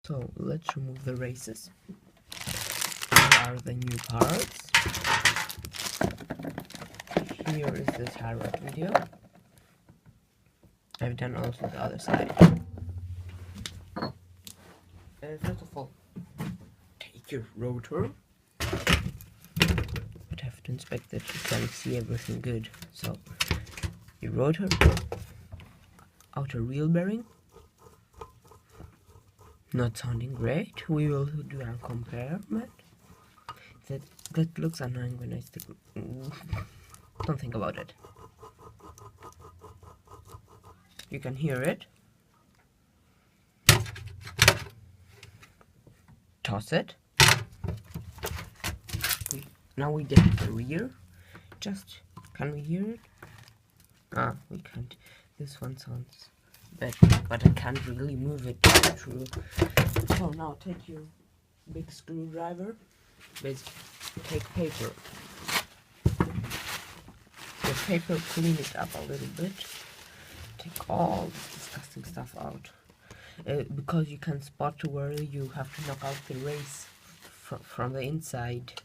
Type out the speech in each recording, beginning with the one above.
So let's remove the races. Here are the new parts. Here is the tie rod video. I've done also the other side. First of all, take your rotor. But have to inspect that you can see everything good. So your rotor, outer wheel bearing. Not sounding great. We will do a comparison. That looks annoying when I stick. Don't think about it. You can hear it. Toss it. Now we get the rear. Just, can we hear it? Ah, we can't. This one sounds better, but I can't really move it through. So now take your big screwdriver. Basically, take paper. The paper, clean it up a little bit. Take all this disgusting stuff out. Because you can spot where you have to knock out the race from the inside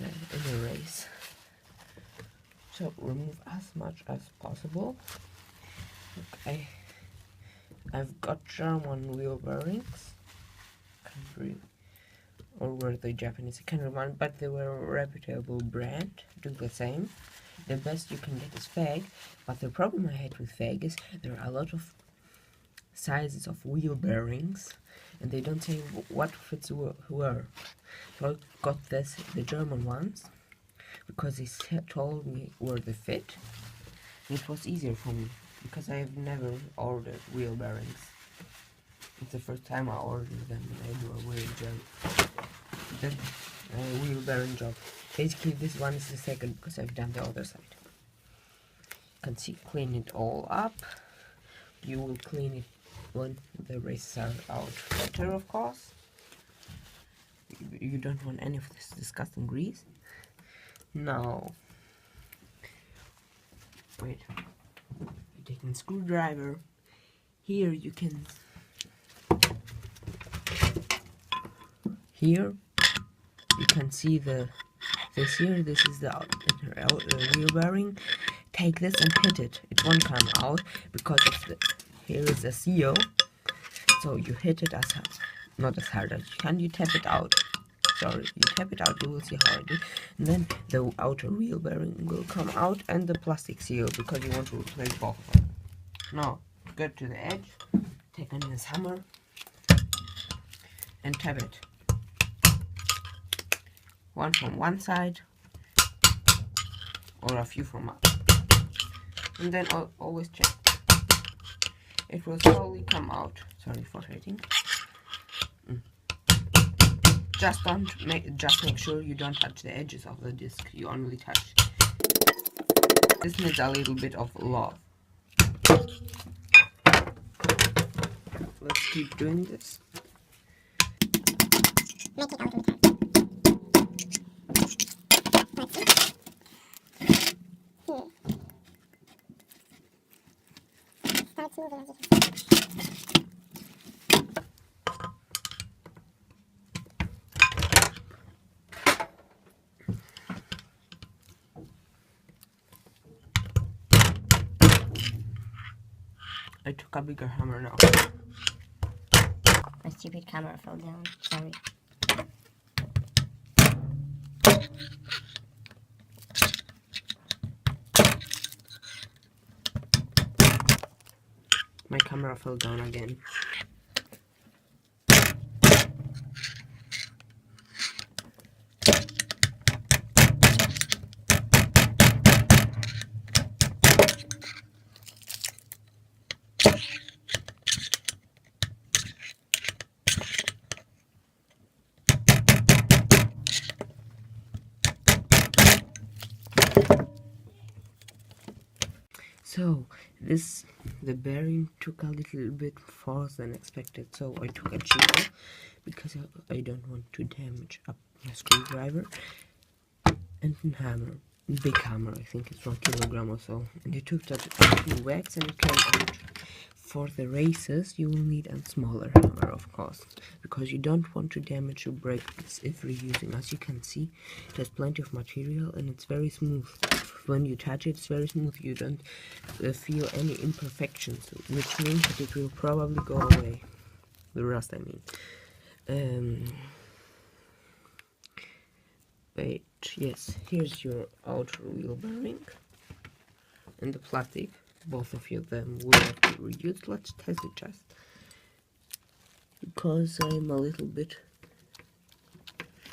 in the race. So remove as much as possible. Okay, I've got German wheel bearings. Or were they Japanese? I can't remember, but they were a reputable brand. Do the same. The best you can get is FEG, but the problem I had with FEG is there are a lot of sizes of wheel bearings, and they don't say what fits where. So I got the German ones, because they told me where they fit. It was easier for me, because I have never ordered wheel bearings. It's the first time I ordered them, and I do a wheel bearing job. Basically, this one is the second, because I've done the other side. You can see, clean it all up. You will clean it when the races are out better, of course. You don't want any of this disgusting grease. Now, wait. You're taking a screwdriver. Here you can. Here you can see this here. This is the wheel bearing. Take this and hit it. It won't come out because here is a seal. So you hit it not as hard as you can. You tap it out. Sorry, you tap it out. You will see how I do. And then the outer wheel bearing will come out, and the plastic seal, because you want to replace both of them. Now go to the edge. Take on this hammer and tap it. One from one side, or a few from up. And then always check. It will slowly come out. Sorry for hitting. Just make sure you don't touch the edges of the disc. You only touch. This needs a little bit of love. Let's keep doing this. Make it a little bit hard. Let's see. Here. Starts moving as you can see. I took a bigger hammer now. My stupid camera fell down. Sorry. My camera fell down again. So the bearing took a little bit faster than expected, so I took a chisel because I don't want to damage a screwdriver, and a hammer, big hammer, I think it's 1 kilogram or so, and I took that to wax and it came out for the races, you will need a smaller hammer, of course, because you don't want to damage or break this if reusing. As you can see, it has plenty of material and it's very smooth. When you touch it, it's very smooth. You don't feel any imperfections, which means that it will probably go away. The rust, I mean. Wait, yes, here's your outer wheel bearing and the plastic. Both of them will have to be reused. Let's test it just, because I'm a little bit...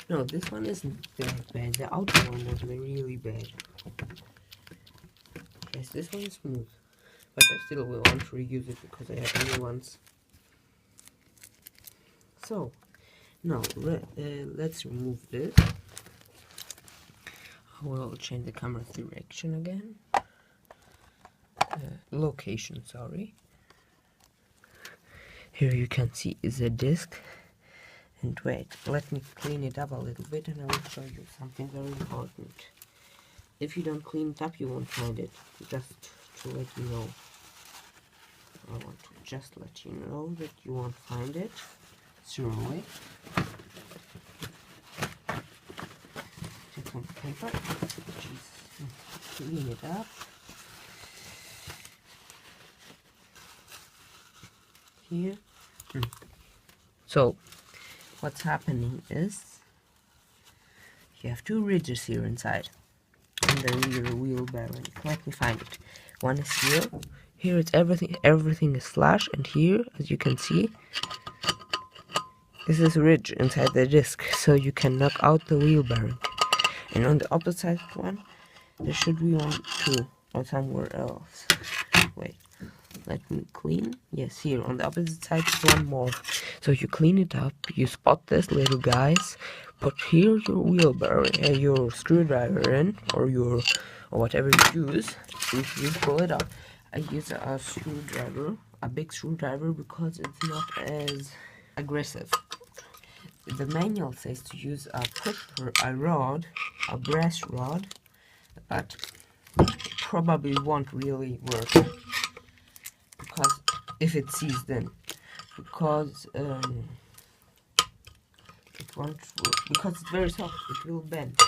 No, this one isn't that bad. The outer one was really bad. Yes, this one is smooth, but I still will want to reuse it because I have new ones. So, now let's remove this. I will change the camera's direction again. Location, sorry. Here you can see is a disc. And wait, let me clean it up a little bit and I will show you something very important. If you don't clean it up, you won't find it. Just to let you know. I want to just let you know that you won't find it. Throw away. Take some paper. Jeez. Clean it up. Here. So, what's happening is you have two ridges here inside in the rear wheel bearing. Let me find it. One is here. Here it's everything is flush, and here, as you can see, this is a ridge inside the disc, so you can knock out the wheel bearing. And on the opposite one, there should be one too, or somewhere else. Wait. Let me clean. Yes, here on the opposite side is one more. So you clean it up, you spot this little guys, put here your wheel bearing, your screwdriver in, or whatever you use. If you pull it up, I use a screwdriver, a big screwdriver, because it's not as aggressive. The manual says to use a rod, a brass rod, but it probably won't really work. Because if it sees, then because it won't work, because it's very soft, it will bend.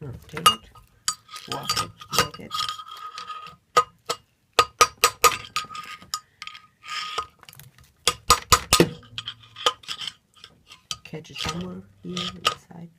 No, take it, wash it, make it. Catch it somewhere here inside.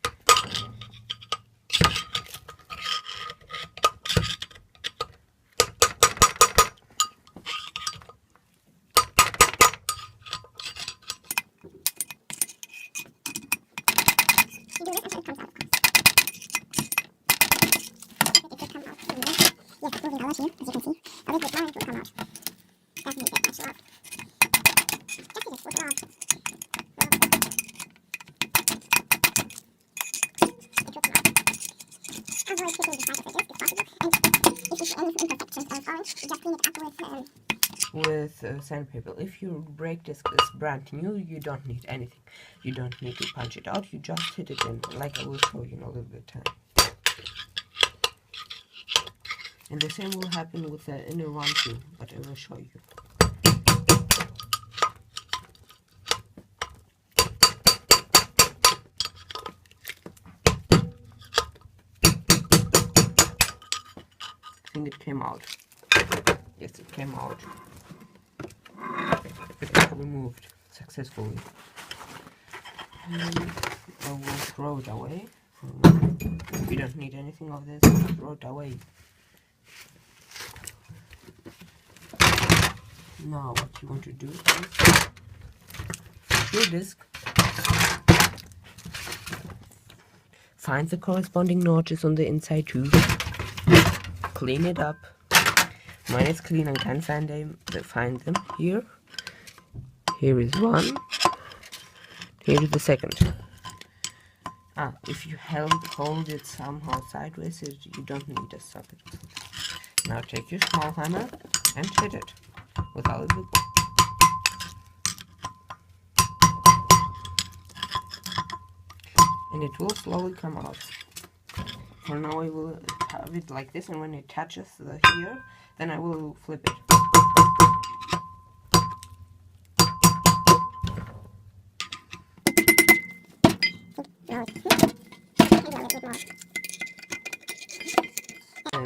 With sandpaper. If your brake disc is brand new, you don't need anything. You don't need to punch it out, you just hit it in, like I will show you in a little bit of time. And the same will happen with the inner one too, but I will show you. I think it came out. Yes, it came out. It got removed successfully. And I will throw it away. We don't need anything of this. Throw it away. Now what you want to do is your disc. Find the corresponding notches on the inside too. Clean it up. Mine is clean, I can find them here. Here is one. Here is the second. If you hold it somehow sideways, you don't need a socket. Now take your small hammer and hit it with a little bit. And it will slowly come out. For now I will have it like this, and when it touches the here, then I will flip it.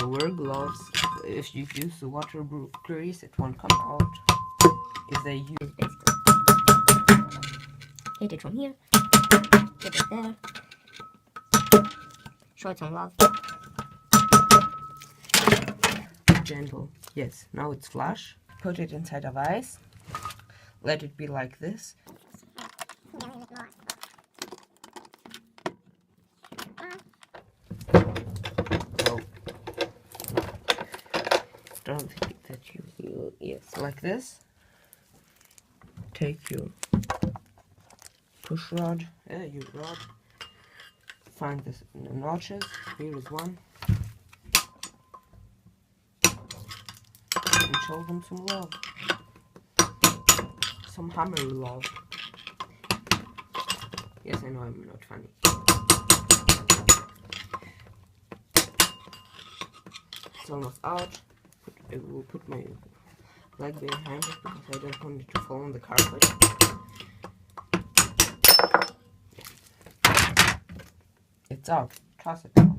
Wear gloves. If you use the waterproof grease, it won't come out. If they use Basically, hit it from here, hit it there, show it some love. gentle. Yes, now it's flush. Put it inside a vase. Let it be like this. Oh. Don't think that you will. Yes, like this. Take your push rod, your rod. Find the notches. Here is one. And show them some love. Some hammer love. Yes, I know I'm not funny. It's almost out. I will put my leg behind it because I don't want it to fall on the carpet. It's out. Toss it out.